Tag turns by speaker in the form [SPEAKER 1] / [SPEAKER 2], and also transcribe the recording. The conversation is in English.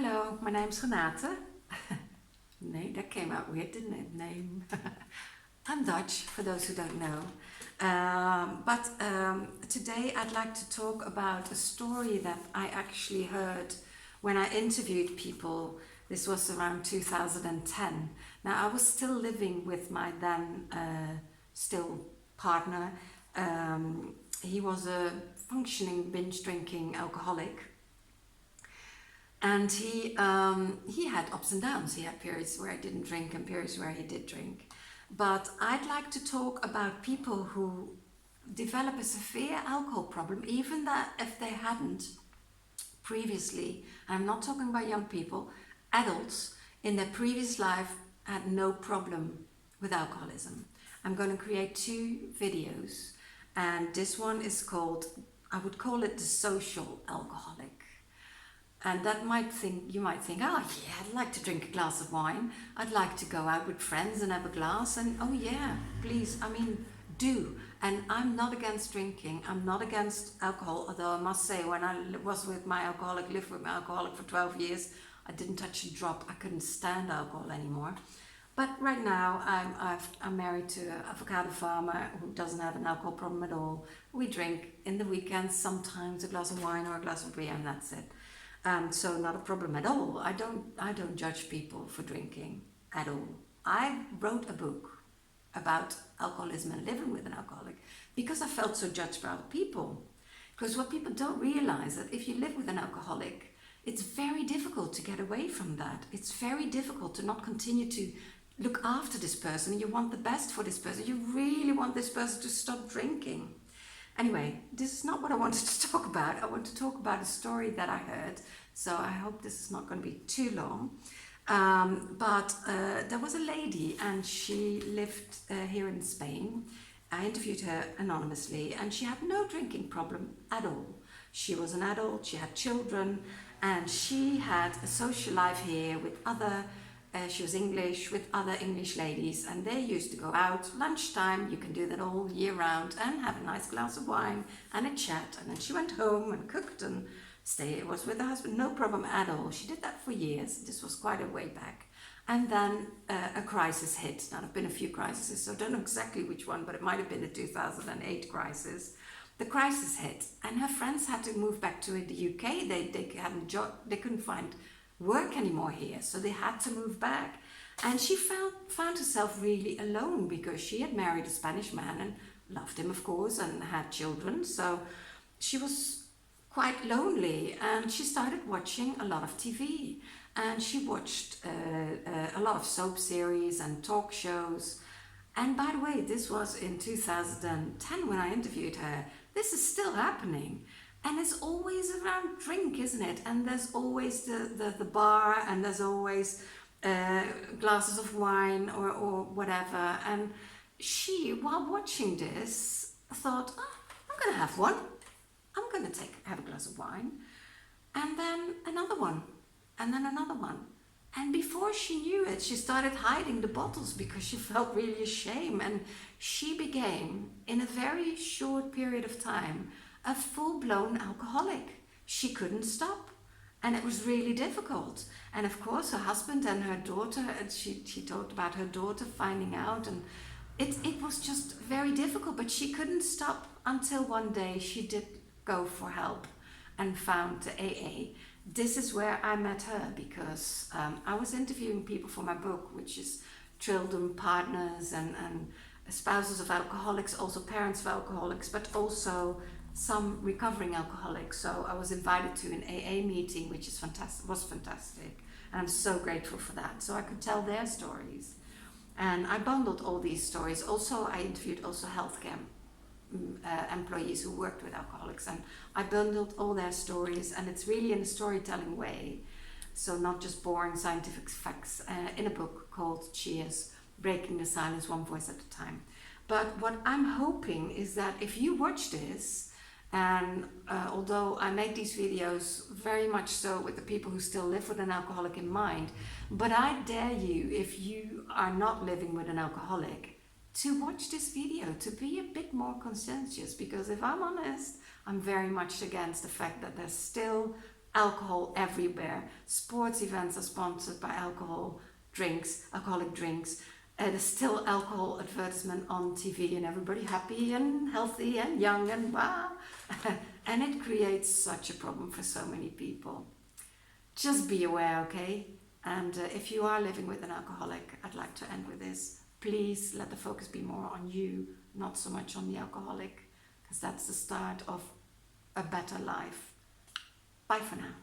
[SPEAKER 1] Hello, my name's Renate. Nee, that came out weird, didn't it? Name. I'm Dutch, for those who don't know. But today I'd like to talk about a story that I actually heard when I interviewed people. This was around 2010. Now, I was still living with my then still partner. He was a functioning binge drinking alcoholic. And he had ups and downs. He had periods where I didn't drink and periods where he did drink. But I'd like to talk about people who develop a severe alcohol problem, even that if they hadn't previously. And I'm not talking about young people, adults in their previous life had no problem with alcoholism. I'm going to create two videos, and this one is called, I would call it the social alcoholic. And you might think, oh yeah, I'd like to drink a glass of wine. I'd like to go out with friends and have a glass. And oh yeah, please, do. And I'm not against drinking. I'm not against alcohol. Although I must say, when I lived with my alcoholic for 12 years, I didn't touch a drop. I couldn't stand alcohol anymore. But right now, I'm married to an avocado farmer who doesn't have an alcohol problem at all. We drink in the weekends, sometimes a glass of wine or a glass of beer, and that's it. So not a problem at all. I don't judge people for drinking at all. I wrote a book about alcoholism and living with an alcoholic because I felt so judged by other people. Because what people don't realize that if you live with an alcoholic, it's very difficult to get away from that. It's very difficult to not continue to look after this person. You want the best for this person. You really want this person to stop drinking. Anyway, this is not what I wanted to talk about. I want to talk about a story that I heard, so I hope this is not going to be too long. But there was a lady, and she lived here in Spain. I interviewed her anonymously, and she had no drinking problem at all. She was an adult, she had children, and she had a social life here with other she was English, with other English ladies, and they used to go out lunchtime. You can do that all year round and have a nice glass of wine and a chat. And then she went home and cooked and was with her husband, no problem at all. She did that for years. This was quite a way back. And then a crisis hit. Now, there have been a few crises, so I don't know exactly which one, but it might have been the 2008 crisis. The crisis hit, and her friends had to move back to the UK. They hadn't job, they couldn't find work anymore here, so they had to move back. And she found herself really alone because she had married a Spanish man and loved him, of course, and had children. So she was quite lonely, and she started watching a lot of TV, and she watched a lot of soap series and talk shows. And by the way, this was in 2010 when I interviewed her. This is still happening. And it's always around drink, isn't it? And there's always the bar, and there's always glasses of wine or whatever. And she, while watching this, thought, oh, I'm going to have one. I'm going to have a glass of wine. And then another one. And then another one. And before she knew it, she started hiding the bottles because she felt really ashamed. And she became, in a very short period of time, a full-blown alcoholic. She couldn't stop, and it was really difficult. And of course, her husband and her daughter, and she talked about her daughter finding out, and it was just very difficult, but she couldn't stop until one day she did go for help and found the AA. This is where I met her because I was interviewing people for my book, which is children, partners, and spouses of alcoholics, also parents of alcoholics, but also some recovering alcoholics. So I was invited to an AA meeting, which is was fantastic, and I'm so grateful for that. So I could tell their stories, and I bundled all these stories. Also, I interviewed also healthcare employees who worked with alcoholics, and I bundled all their stories, and it's really in a storytelling way. So not just boring scientific facts in a book called Cheers, Breaking the Silence One Voice at a Time. But what I'm hoping is that if you watch this, and although I make these videos very much so with the people who still live with an alcoholic in mind, but I dare you, if you are not living with an alcoholic, to watch this video, to be a bit more conscientious, because if I'm honest, I'm very much against the fact that there's still alcohol everywhere. Sports events are sponsored by alcoholic drinks. There's still alcohol advertisement on TV and everybody happy and healthy and young and wow. And it creates such a problem for so many people. Just be aware, okay? And if you are living with an alcoholic, I'd like to end with this. Please let the focus be more on you, not so much on the alcoholic, because that's the start of a better life. Bye for now.